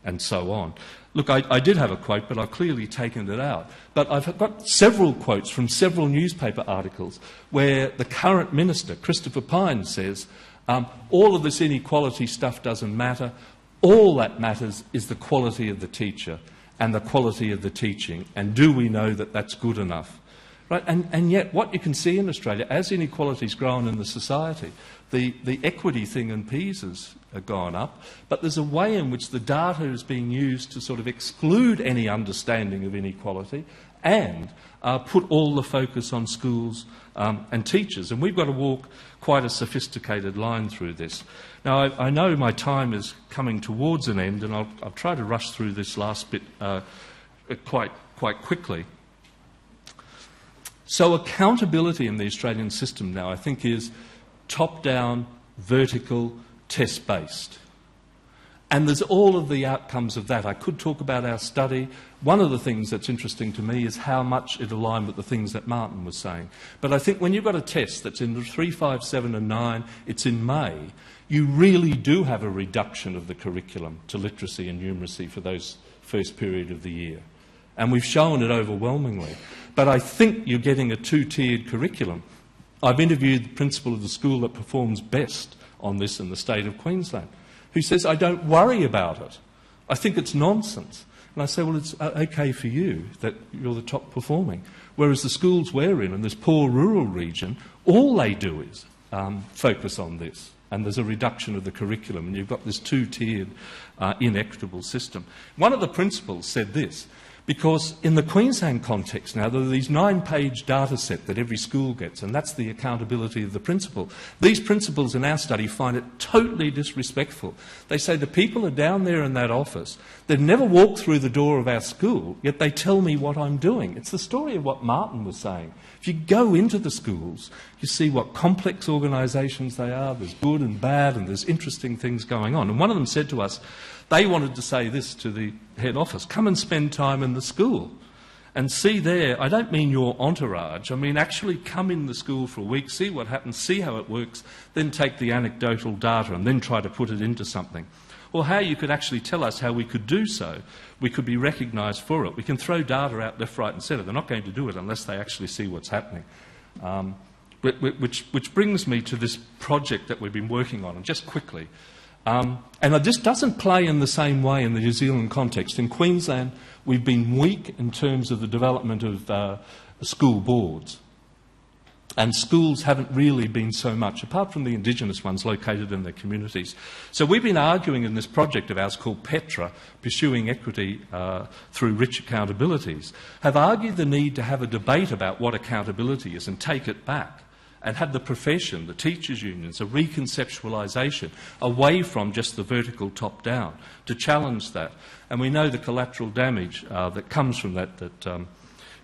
and so on. Look, I did have a quote, but I've clearly taken it out. But I've got several quotes from several newspaper articles where the current minister, Christopher Pyne, says All of this inequality stuff doesn't matter. All that matters is the quality of the teacher and the quality of the teaching, and do we know that that's good enough? Right? And yet what you can see in Australia, as inequality's grown in the society, the equity thing in PISA's gone up, but there's a way in which the data is being used to sort of exclude any understanding of inequality and put all the focus on schools and teachers. And we've got to walk quite a sophisticated line through this. Now, I know my time is coming towards an end, and I'll try to rush through this last bit quite quickly. So accountability in the Australian system now, I think, is top-down, vertical, test-based. And there's all of the outcomes of that. I could talk about our study. One of the things that's interesting to me is how much it aligned with the things that Martin was saying. But I think when you've got a test that's in 3, 5, 7 and 9, it's in May, you really do have a reduction of the curriculum to literacy and numeracy for those first period of the year. And we've shown it overwhelmingly. But I think you're getting a two-tiered curriculum. I've interviewed the principal of the school that performs best on this in the state of Queensland, who says, I don't worry about it. I think it's nonsense. And I say, well, it's okay for you that you're the top performing. Whereas the schools we're in this poor rural region, all they do is focus on this. And there's a reduction of the curriculum, and you've got this two-tiered, inequitable system. One of the principals said this, because in the Queensland context now, there are these 9-page data set that every school gets, and that's the accountability of the principal. These principals in our study find it totally disrespectful. They say the people are down there in that office, they've never walked through the door of our school, yet they tell me what I'm doing. It's the story of what Martin was saying. If you go into the schools, you see what complex organisations they are, there's good and bad, and there's interesting things going on. And one of them said to us, they wanted to say this to the head office, come and spend time in the school and see there, I don't mean your entourage, I mean actually come in the school for a week, see what happens, see how it works, then take the anecdotal data and then try to put it into something. Or how you could actually tell us how we could do so. We could be recognised for it. We can throw data out left, right and centre. They're not going to do it unless they actually see what's happening. Which brings me to this project that we've been working on, and just quickly. And this doesn't play in the same way in the New Zealand context. In Queensland, we've been weak in terms of the development of school boards. And schools haven't really been so much, apart from the Indigenous ones located in their communities. So we've been arguing in this project of ours called Petra, Pursuing Equity Through Rich Accountabilities, have argued the need to have a debate about what accountability is and take it back and have the profession, the teachers' unions, a reconceptualisation away from just the vertical top-down to challenge that. And we know the collateral damage that comes from that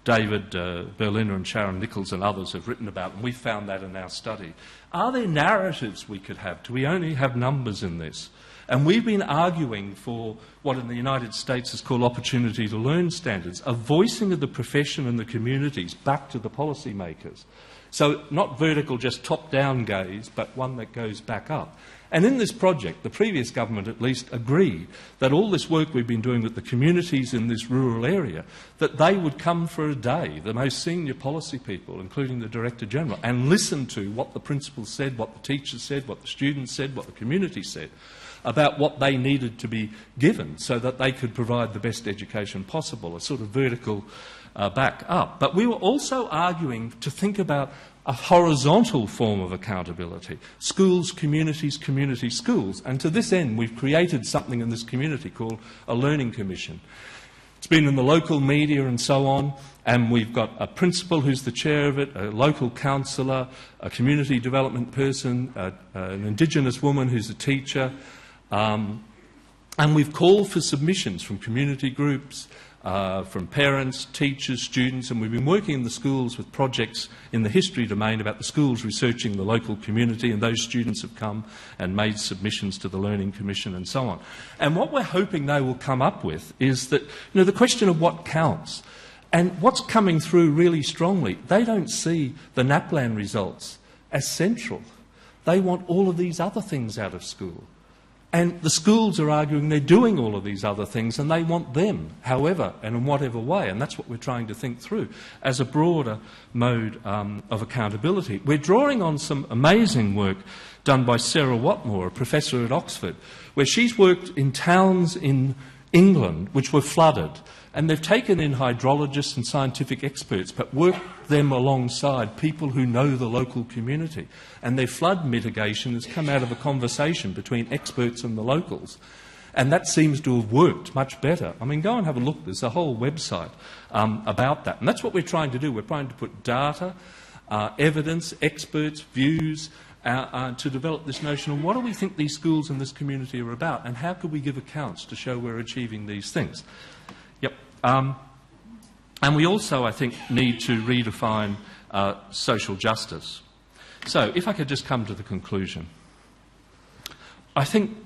David Berliner and Sharon Nichols and others have written about, and we found that in our study. Are there narratives we could have? Do we only have numbers in this? And we've been arguing for what in the United States is called opportunity to learn standards, a voicing of the profession and the communities back to the policymakers. So not vertical, just top-down gaze, but one that goes back up. And in this project, the previous government at least agreed that all this work we've been doing with the communities in this rural area, that they would come for a day, the most senior policy people, including the Director-General, and listen to what the principals said, what the teachers said, what the students said, what the community said, about what they needed to be given so that they could provide the best education possible, a sort of vertical back up. But we were also arguing to think about a horizontal form of accountability. Schools, communities, community schools. And to this end, we've created something in this community called a learning commission. It's been in the local media and so on, and we've got a principal who's the chair of it, a local councillor, a community development person, an Indigenous woman who's a teacher, and we've called for submissions from community groups, from parents, teachers, students, and we've been working in the schools with projects in the history domain about the schools researching the local community, and those students have come and made submissions to the Learning Commission and so on. And what we're hoping they will come up with is that, the question of what counts. And what's coming through really strongly, they don't see the NAPLAN results as central. They want all of these other things out of school. And the schools are arguing they're doing all of these other things and they want them, however and in whatever way. And that's what we're trying to think through as a broader mode of accountability. We're drawing on some amazing work done by Sarah Watmore, a professor at Oxford, where she's worked in towns in England which were flooded. And they've taken in hydrologists and scientific experts, but worked them alongside people who know the local community. And their flood mitigation has come out of a conversation between experts and the locals. And that seems to have worked much better. I mean, go and have a look. There's a whole website about that. And that's what we're trying to do. We're trying to put data, evidence, experts, views, to develop this notion of what do we think these schools and this community are about, and how could we give accounts to show we're achieving these things. Yep. And we also, I think, need to redefine social justice. So, if I could just come to the conclusion. I think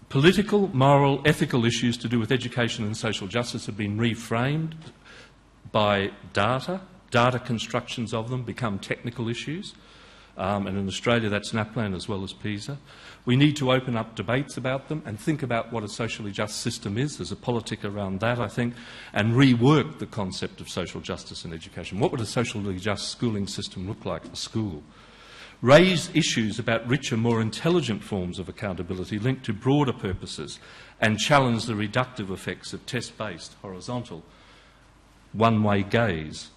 political, moral, ethical issues to do with education and social justice have been reframed by data. Data constructions of them become technical issues. And in Australia that's NAPLAN as well as PISA. We need to open up debates about them and think about what a socially just system is. There's a politic around that, I think, and rework the concept of social justice in education. What would a socially just schooling system look like for school? Raise issues about richer, more intelligent forms of accountability linked to broader purposes and challenge the reductive effects of test-based, horizontal, one-way gaze.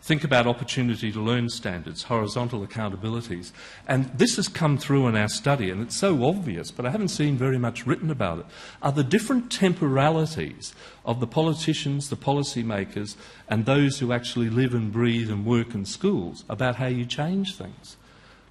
Think about opportunity to learn standards, horizontal accountabilities. And this has come through in our study, and it's so obvious, but I haven't seen very much written about it, are the different temporalities of the politicians, the policymakers, and those who actually live and breathe and work in schools about how you change things.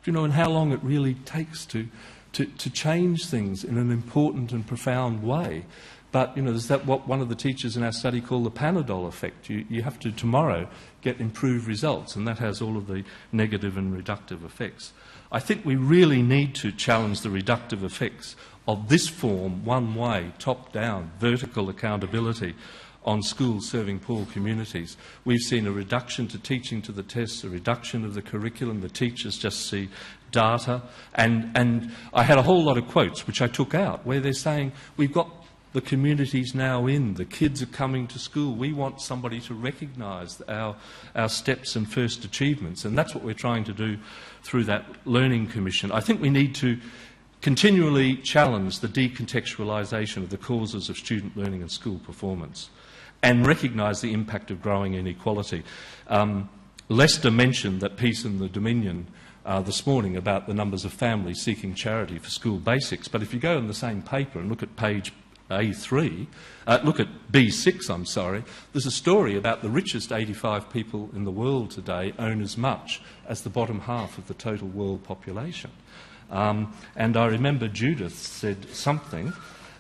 You know, and how long it really takes to change things in an important and profound way. But, you know, there's that what one of the teachers in our study called the Panadol effect. You have to, tomorrow, get improved results, and that has all of the negative and reductive effects. I think we really need to challenge the reductive effects of this form, one-way, top-down, vertical accountability on schools serving poor communities. We've seen a reduction to teaching to the tests, a reduction of the curriculum. The teachers just see data. And I had a whole lot of quotes, which I took out, where they're saying, we've got the community's now in, the kids are coming to school, we want somebody to recognise our steps and first achievements, and that's what we're trying to do through that Learning Commission. I think we need to continually challenge the decontextualisation of the causes of student learning and school performance and recognise the impact of growing inequality. Lester mentioned that piece in the Dominion this morning about the numbers of families seeking charity for school basics, but if you go in the same paper and look at page A3, look at B6, I'm sorry, there's a story about the richest 85 people in the world today own as much as the bottom half of the total world population. And I remember Judith said something,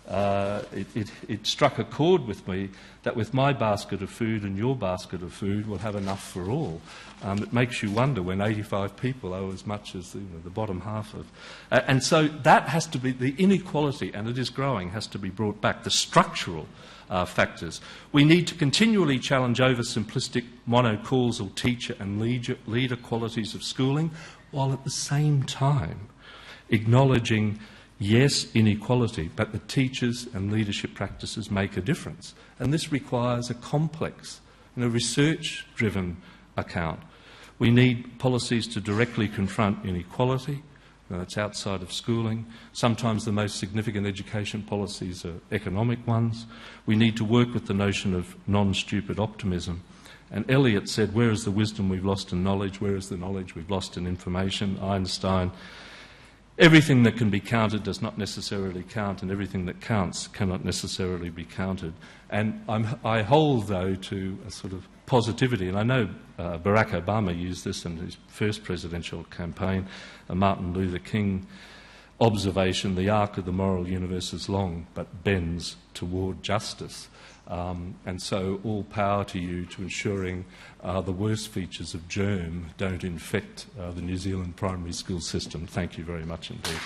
it struck a chord with me, that with my basket of food and your basket of food we'll have enough for all. It makes you wonder when 85 people owe as much as the bottom half of... and so that has to be, the inequality, and it is growing, has to be brought back, the structural factors. We need to continually challenge oversimplistic monocausal teacher and leader qualities of schooling, while at the same time acknowledging, yes, inequality, but the teachers and leadership practices make a difference. And this requires a complex, research-driven account. We need policies to directly confront inequality. That's outside of schooling. Sometimes the most significant education policies are economic ones. We need to work with the notion of non-stupid optimism. And Eliot said, where is the wisdom we've lost in knowledge? Where is the knowledge we've lost in information? Einstein. Everything that can be counted does not necessarily count, and everything that counts cannot necessarily be counted. And I hold, though, to a sort of positivity, and I know Barack Obama used this in his first presidential campaign, a Martin Luther King observation, the arc of the moral universe is long, but bends toward justice. And so all power to you to ensuring the worst features of germ don't infect the New Zealand primary school system. Thank you very much indeed.